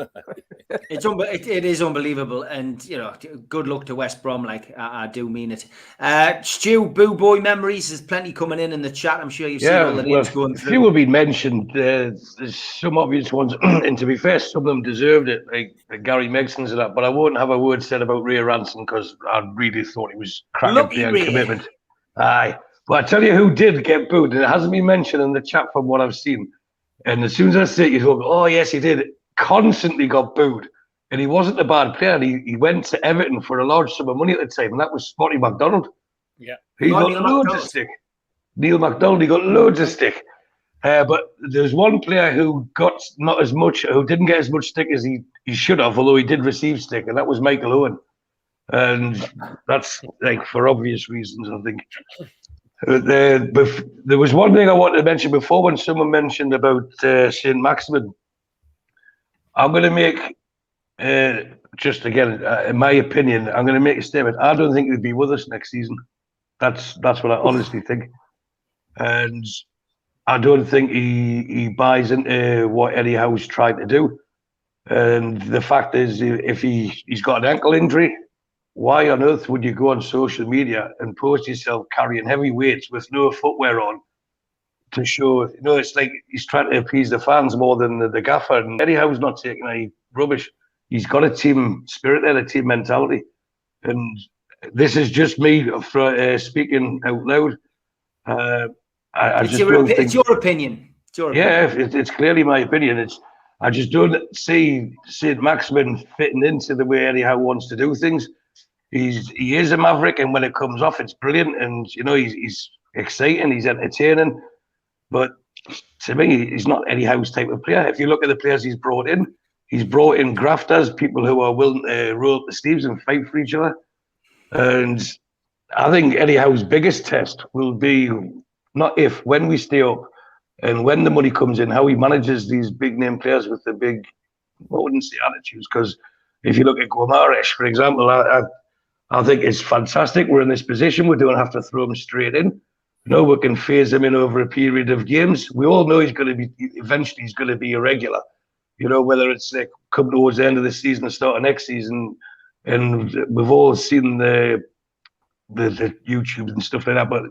It is unbelievable, and you know, good luck to West Brom. Like I do mean it. Stu, Boo Boy memories. There's plenty coming in the chat. I'm sure you've seen all the names going through. A few have been mentioned. There's some obvious ones, and to be fair, some of them deserved it, like Gary Megson's and that. But I won't have a word said about Ray Ranson because I really thought he was cracking player and commitment. Aye, but I tell you who did get booed, and it hasn't been mentioned in the chat from what I've seen. And as soon as I say it, you go, oh, yes, he did. Constantly got booed. And he wasn't a bad player. He went to Everton for a large sum of money at the time, and that was Spotty McDonald. Yeah. He got loads of stick. Neil McDonald, he got loads of stick. But there's one player who got who didn't get as much stick as he should have, although he did receive stick, and that was Michael Owen. And that's like for obvious reasons, I think. There was one thing I wanted to mention before when someone mentioned about St. Maximin. I'm going to make, just again, in my opinion, I'm going to make a statement. I don't think he'll be with us next season. That's what I honestly think. And I don't think he buys into what Eddie Howe's trying to do. And the fact is, if he's got an ankle injury, why on earth would you go on social media and post yourself carrying heavy weights with no footwear on to show, you know, it's like he's trying to appease the fans more than the gaffer. And Eddie Howe's not taking any rubbish. He's got a team spirit there, a team mentality. And this is just me speaking out loud. It's your opinion. Yeah, it's clearly my opinion. I just don't see St. Maximin fitting into the way Eddie Howe wants to do things. He is a maverick, and when it comes off, it's brilliant. And you know, he's exciting, he's entertaining. But to me, he's not Eddie Howe's type of player. If you look at the players he's brought in grafters, people who are willing to roll up the sleeves and fight for each other. And I think Eddie Howe's biggest test will be not if, when we stay up, and when the money comes in, how he manages these big name players with the big, I wouldn't say attitudes, because if you look at Govarish, for example, I think it's fantastic. We're in this position. We don't have to throw him straight in. No, we can phase him in over a period of games. We all know he's going to be, eventually he's going to be a regular. You know, whether it's like come towards the end of the season or start of next season. And we've all seen the YouTube and stuff like that, but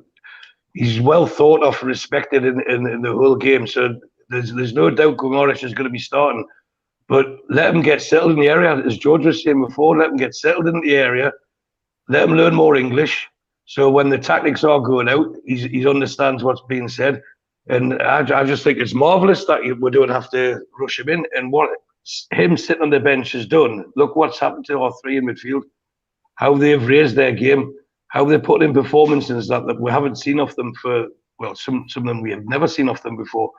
he's well thought of, respected in the whole game. So there's no doubt Govarish is going to be starting. But let him get settled in the area. As George was saying before, let him get settled in the area. Let him learn more English So when the tactics are going out, he understands what's being said. And I just think it's marvellous that we don't have to rush him in. And what him sitting on the bench has done, look what's happened to our three in midfield, how they've raised their game, how they put in performances that we haven't seen of them for, well, some of them we have never seen of them before.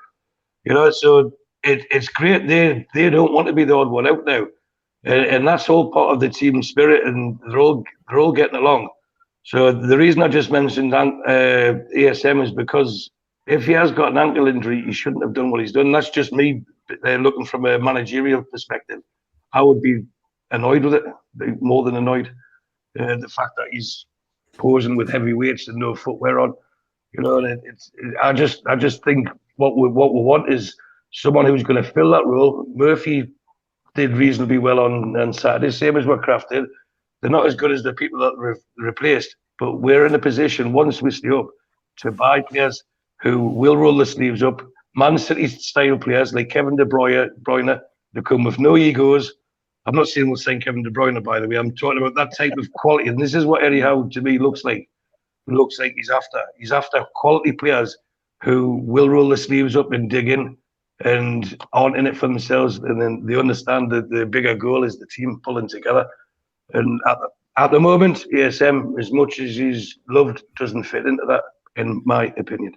You know, so it's great. They don't want to be the odd one out now. And that's all part of the team spirit, and they're all getting along. So the reason I just mentioned ASM is because if he has got an ankle injury, he shouldn't have done what he's done. That's just me looking from a managerial perspective. I would be annoyed with it, more than annoyed. The fact that he's posing with heavy weights and no footwear on, you know, I just think what we want is someone who's going to fill that role. Murphy did reasonably well on Saturday, same as what Kraft did. They're not as good as the people that replaced, but we're in a position, once we stay up, to buy players who will roll the sleeves up, Man City style players like Kevin De Bruyne. They come with no egos. I'm not saying we'll sign Kevin De Bruyne, by the way. I'm talking about that type of quality, and this is what Eddie Howe to me looks like. It looks like he's after quality players who will roll the sleeves up and dig in and aren't in it for themselves, and then they understand that the bigger goal is the team pulling together. And at the moment, ASM, as much as he's loved, doesn't fit into that, in my opinion.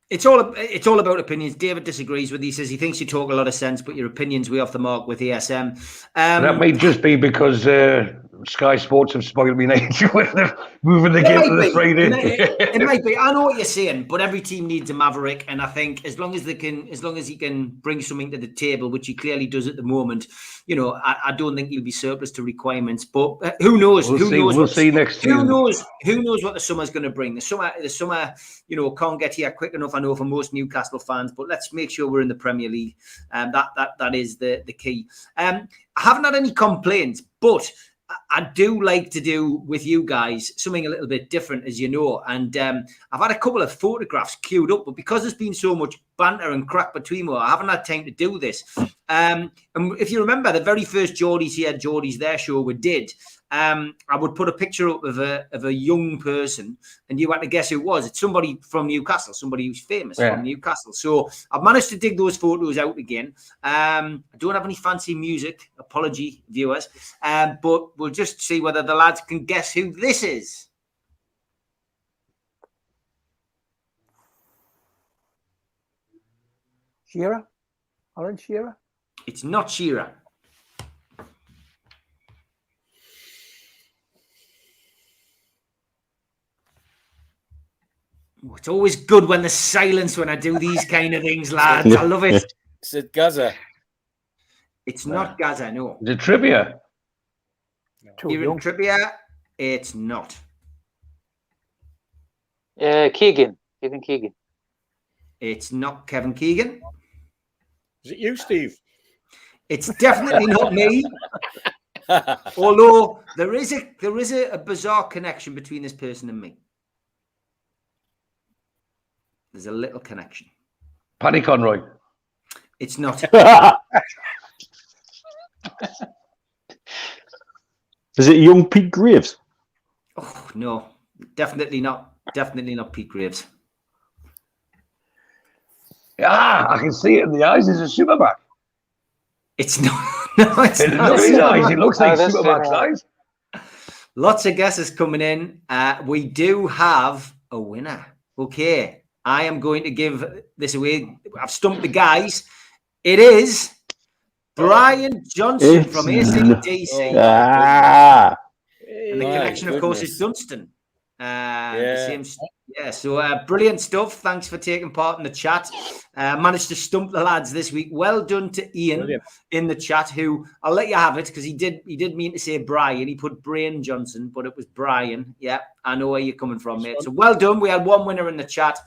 It's all about opinions. David disagrees with you. He says he thinks you talk a lot of sense, but your opinion's way off the mark with ASM. That may just be because Sky Sports have spoiled me night with moving the game to the Friday. It might be. I know what you're saying, but every team needs a maverick, and I think as long as he can bring something to the table, which he clearly does at the moment, you know, I don't think he'll be surplus to requirements. But who knows? We'll see next season. Who knows what the summer's going to bring? The summer, you know, can't get here quick enough. I know for most Newcastle fans, but let's make sure we're in the Premier League. That is the key. I haven't had any complaints, but I do like to do with you guys something a little bit different, as you know. And I've had a couple of photographs queued up, but because there's been so much banter and crack between me, I haven't had time to do this. And if you remember, the very first Geordies There show we did, I would put a picture up of a young person, and you had to guess who it was. It's somebody from Newcastle, somebody who's famous from Newcastle. So I've managed to dig those photos out again. I don't have any fancy music, apology, viewers, but we'll just see whether the lads can guess who this is. Shearer? Alan Shearer? It's not Shearer. It's always good when there's silence when I do these kind of things, lads. I love it. Is it Gaza? It's not Gaza, no. The Trippier. Kieran Trippier, it's not. Kevin Keegan. It's not Kevin Keegan. Is it you, Steve? It's definitely not me. Although there is a bizarre connection between this person and me. There's a little connection. Paddy Conroy. It's not. Is it young Pete Graves? Oh no, definitely not. Definitely not Pete Graves. I can see it in the eyes. He's a superback. It's not. No, it's Look not. at his eyes. He looks like superback's eyes. Lots of guesses coming in. We do have a winner. Okay. I am going to give this away. I've stumped the guys. It is Brian Johnson from AC/DC. And the connection, of course, is Dunstan. So brilliant stuff. Thanks for taking part in the chat. Managed to stump the lads this week. Well done to Ian in the chat, who I'll let you have it because he did mean to say Brian. He put Brian Johnson, but it was Brian. Yeah, I know where you're coming from, mate. So well done. We had one winner in the chat,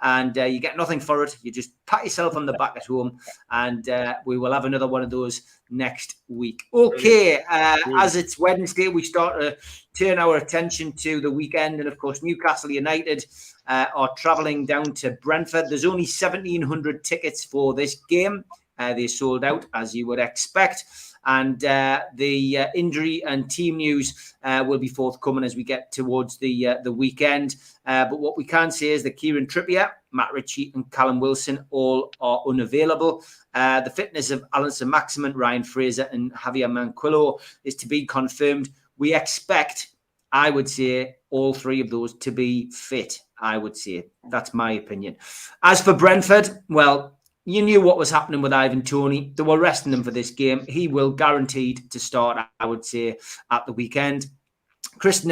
and you get nothing for it. You just pat yourself on the back at home, and we will have another one of those next week. Okay, as it's Wednesday, we start to turn our attention to the weekend, and of course, Newcastle United are travelling down to Brentford. There's only 1,700 tickets for this game. They sold out, as you would expect. And the injury and team news will be forthcoming as we get towards the weekend. But what we can say is that Kieran Trippier, Matt Ritchie and Callum Wilson all are unavailable. The fitness of Alan Maximin, Ryan Fraser and Javier Manquillo is to be confirmed. We expect, I would say, all three of those to be fit, I would say. That's my opinion. As for Brentford, well, you knew what was happening with Ivan Toney. They were resting him for this game. He will guaranteed to start, I would say, at the weekend. Christian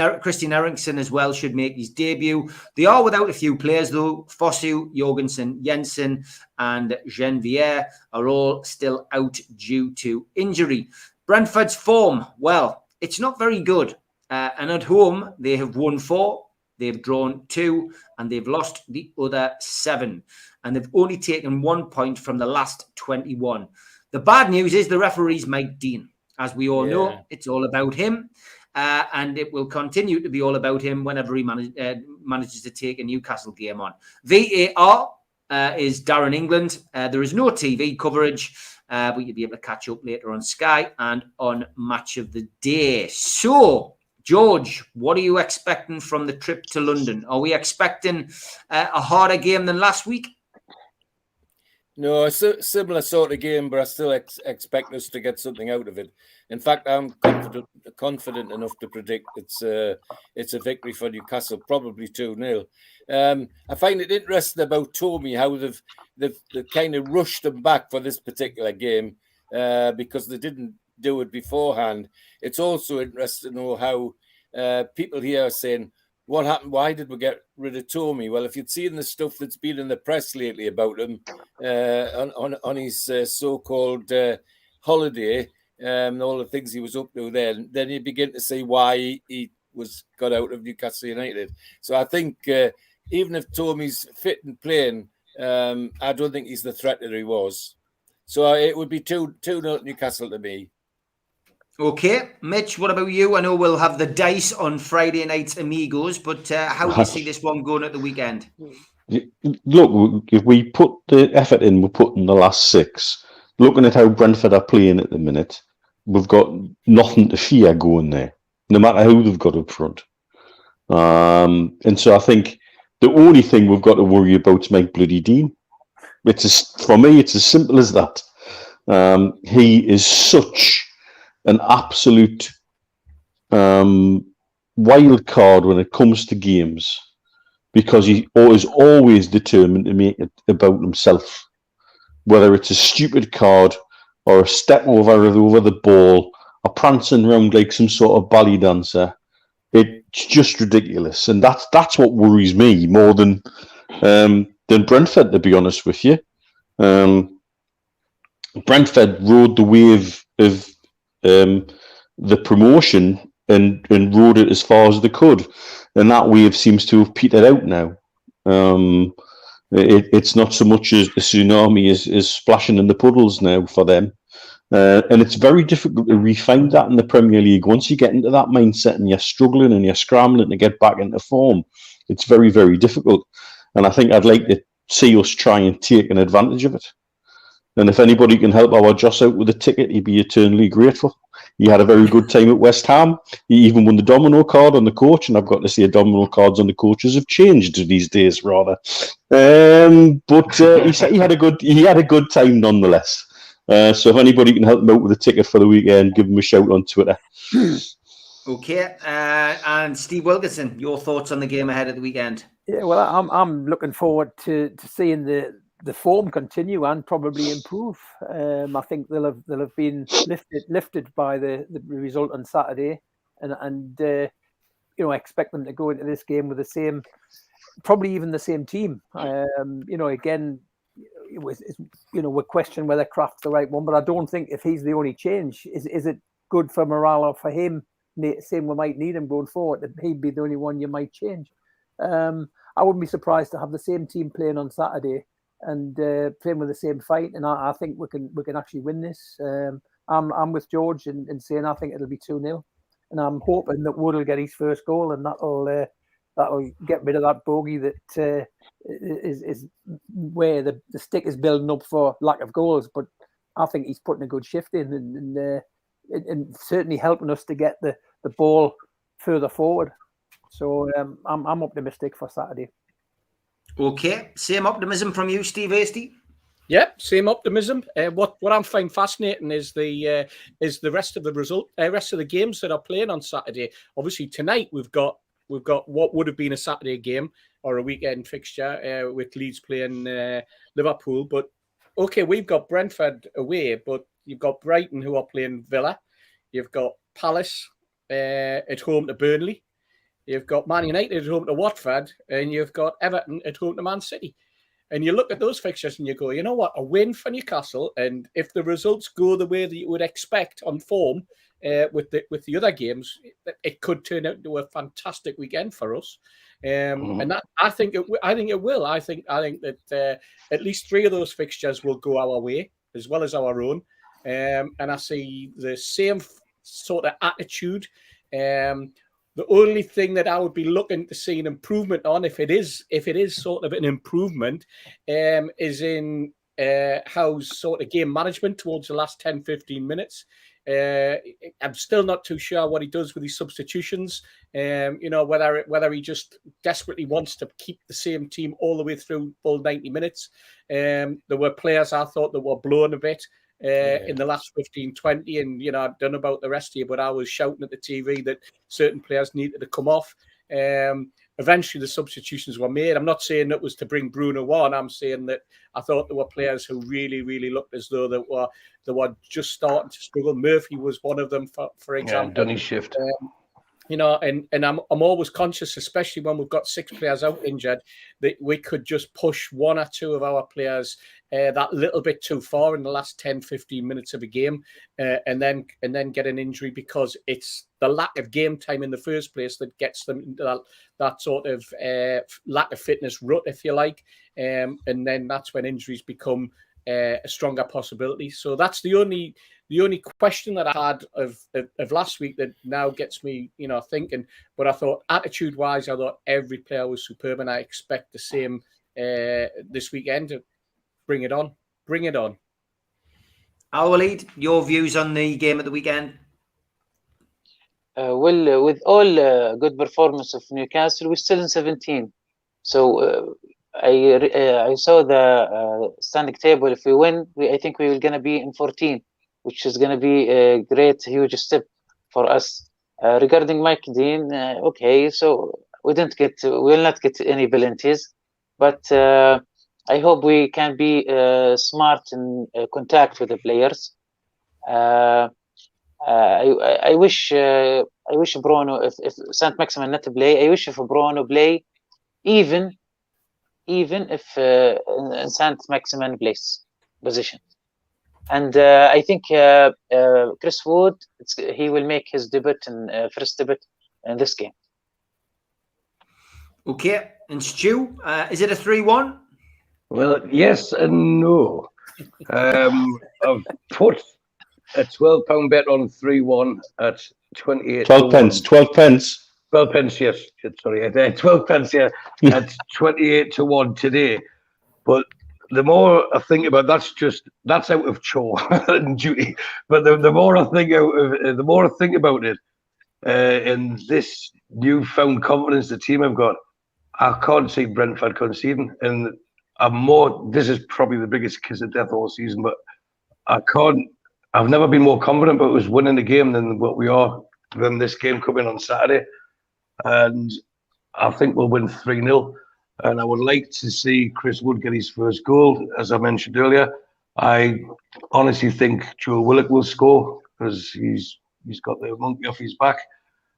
Eriksen as well should make his debut. They are without a few players, though. Fosu, Jorgensen, Jensen and Genvier are all still out due to injury. Brentford's form, well, it's not very good. And at home, they have won 4, they've drawn 2, and they've lost the other 7. And they've only taken 1 point from the last 21. The bad news is the referee's Mike Dean. As we all know, it's all about him. And it will continue to be all about him whenever he manages to take a Newcastle game on. VAR is Darren England. There is no TV coverage, but you'll be able to catch up later on Sky and on Match of the Day. So, George, what are you expecting from the trip to London? Are we expecting a harder game than last week? No, a similar sort of game, but I still expect us to get something out of it. In fact, I'm confident enough to predict it's a victory for Newcastle, probably 2-0. I find it interesting about Tommy how they've kind of rushed him back for this particular game because they didn't do it beforehand. It's also interesting to know how people here are saying, what happened? Why did we get rid of Tommy? Well, if you'd seen the stuff that's been in the press lately about him on his so-called holiday, all the things he was up to then you begin to see why he was got out of Newcastle United. So I think even if Tommy's fit and playing, I don't think he's the threat that he was. So it would be 2-0 Newcastle to me. Okay, Mitch, what about you? I know we'll have the dice on Friday night's Amigos, but how do you see this one going at the weekend? Look, if we put the effort in, we're putting the last 6. Looking at how Brentford are playing at the minute, we've got nothing to fear going there, no matter who they've got up front. And so I think the only thing we've got to worry about is Mike Bloody Dean. For me, it's as simple as that. He is such an absolute wild card when it comes to games because he is always determined to make it about himself. Whether it's a stupid card or a step over the ball or prancing around like some sort of ballet dancer, it's just ridiculous. And that's what worries me more than Brentford, to be honest with you. Brentford rode the wave of the promotion and rode it as far as they could, and that wave seems to have petered out now. It's not so much as the tsunami is splashing in the puddles now for them, and it's very difficult to refine that in the Premier League. Once you get into that mindset and you're struggling and you're scrambling to get back into form, it's very, very difficult. And I think I'd like to see us try and take an advantage of it. And if anybody can help our Joss out with a ticket, he'd be eternally grateful. He had a very good time at West Ham. He even won the domino card on the coach, and I've got to say domino cards on the coaches have changed these days, rather. But he said he had a good time nonetheless. So if anybody can help him out with a ticket for the weekend, give him a shout on Twitter. Okay, and Steve Wilkinson, your thoughts on the game ahead of the weekend? Yeah, well, I'm looking forward to seeing the form continue and probably improve. I think they'll have been lifted by the result on Saturday, and expect them to go into this game with the same, probably even the same team. Again, we question whether Kraft's the right one, but I don't think if he's the only change, is it good for morale or for him? Same, we might need him going forward. That he'd be the only one you might change. I wouldn't be surprised to have the same team playing on Saturday and playing with the same fight, and I think we can actually win this. I'm with George in saying I think it'll be 2-0, and I'm hoping that Wood will get his first goal, and that'll get rid of that bogey that is where the stick is building up for lack of goals. But I think he's putting a good shift in and certainly helping us to get the ball further forward. So I'm optimistic for Saturday. Okay, same optimism from you, Steve Hasty. Yep, same optimism. What I find fascinating is the rest of the games that are playing on Saturday. Obviously, tonight we've got what would have been a Saturday game or a weekend fixture with Leeds playing Liverpool. But okay, we've got Brentford away, but you've got Brighton who are playing Villa. You've got Palace at home to Burnley. You've got Man United at home to Watford, and you've got Everton at home to Man City. And you look at those fixtures and you go, you know what, a win for Newcastle, and if the results go the way that you would expect on form with the other games, it could turn out into a fantastic weekend for us. And that I think it will. I think that at least 3 of those fixtures will go our way as well as our own. And I see the same sort of attitude. The only thing that I would be looking to see an improvement on, if it is sort of an improvement, is in Howe's sort of game management towards the last 10, 15 minutes. I'm still not too sure what he does with his substitutions. Whether he just desperately wants to keep the same team all the way through all 90 minutes. There were players I thought that were blown a bit. In the last 15, 20, and I don't know about the rest of you, but I was shouting at the TV that certain players needed to come off. Eventually the substitutions were made. I'm not saying that was to bring Bruno on. I'm saying that I thought there were players who really, really looked as though they were just starting to struggle. Murphy was one of them, for example. Done his shift. And I'm always conscious, especially when we've got 6 players out injured, that we could just push 1 or 2 of our players that little bit too far in the last 10, 15 minutes of a game, and then get an injury because it's the lack of game time in the first place that gets them into that sort of lack of fitness rut, if you like, and then that's when injuries become a stronger possibility. So that's the only question that I had of last week that now gets me, thinking. But I thought attitude-wise, I thought every player was superb, and I expect the same this weekend. Bring it on. Bring it on. Walid, your views on the game at the weekend? With all good performance of Newcastle, we're still in 17. So I saw the standing table. If we win, I think we will going to be in 14, which is going to be a huge step for us. Regarding Mike Dean, okay, so we will not get any penalties, but I hope we can be smart in contact with the players. I wish Bruno, if Saint Maximin not to play, I wish if Bruno play, even if in Saint Maximin plays position. And I think Chris Wood, he will make his first debut in this game. Okay, and Stu, is it a 3-1? Well, yes and no. I've put a £12 bet on 3-1 at 28. 12 pence. 12 pence. 12 pence, yes. Sorry, 12 pence, yeah. At 28 to 1 today. But the more I think about that's out of chore and duty. But the more I think about it, in this newfound confidence the team have got, I can't see Brentford conceding. And this is probably the biggest kiss of death all season, but I've never been more confident about us winning the game than this game coming on Saturday. And I think we'll win 3-0. And I would like to see Chris Wood get his first goal. As I mentioned earlier, I honestly think Joe Willock will score because he's got the monkey off his back.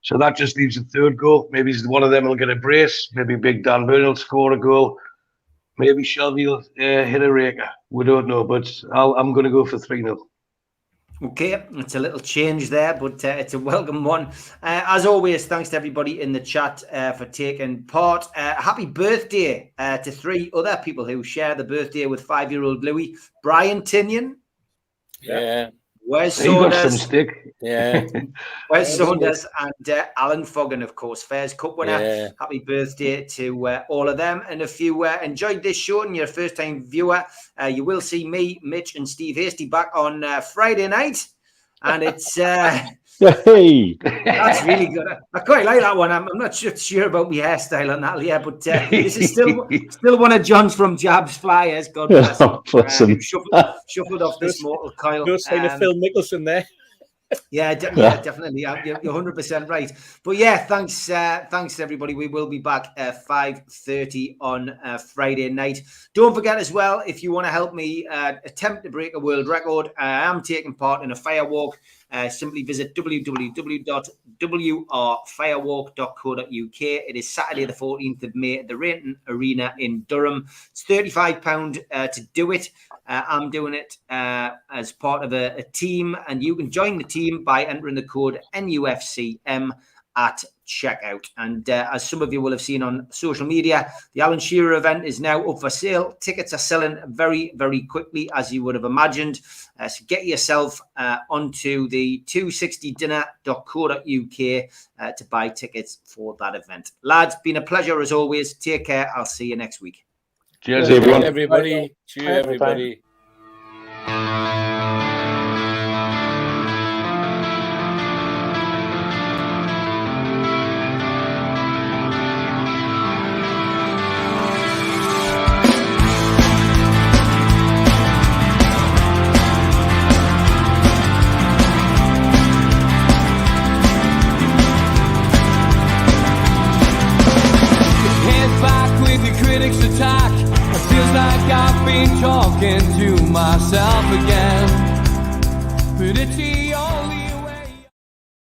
So that just leaves a third goal. Maybe one of them will get a brace. Maybe Big Dan Burn will score a goal. Maybe Shelby will hit a raker. We don't know, but I'm going to go for 3-0. Okay, it's a little change there, but it's a welcome one. As always, thanks to everybody in the chat for taking part. Happy birthday to 3 other people who share the birthday with 5-year-old Louis. Brian Tinian. Yeah. Wes He got some Saunders, stick. Yeah. Wes Saunders, and Alan Foggan, of course, Fairs Cup winner. Yeah. Happy birthday to all of them. And if you enjoyed this show and you're a first-time viewer, you will see me, Mitch, and Steve Hasty back on Friday night. And it's Hey, that's really good. I quite like that one. I'm not sure about my hairstyle on that, yeah, but this is still one of John's from Jab's flyers. God bless him. bless him. Shuffled off this mortal coil. No sign of Phil Mickelson there. Yeah, definitely. You're 100% right. But yeah, thanks everybody. We will be back at 5:30 on Friday night. Don't forget as well, if you want to help me attempt to break a world record, I am taking part in a fire walk. Simply visit www.wrfirewalk.co.uk. It is Saturday the 14th of May at the Rainton Arena in Durham. It's £35 to do it. I'm doing it as part of a team, and you can join the team by entering the code NUFCM at checkout. And as some of you will have seen on social media, the Alan Shearer event is now up for sale. Tickets are selling very, very quickly, as you would have imagined. So get yourself onto the 260dinner.co.uk to buy tickets for that event. Lads, been a pleasure as always. Take care. I'll see you next week. Cheers, everyone. Everybody. Cheers, everybody. Attack. It feels like I've been talking to myself again. But it's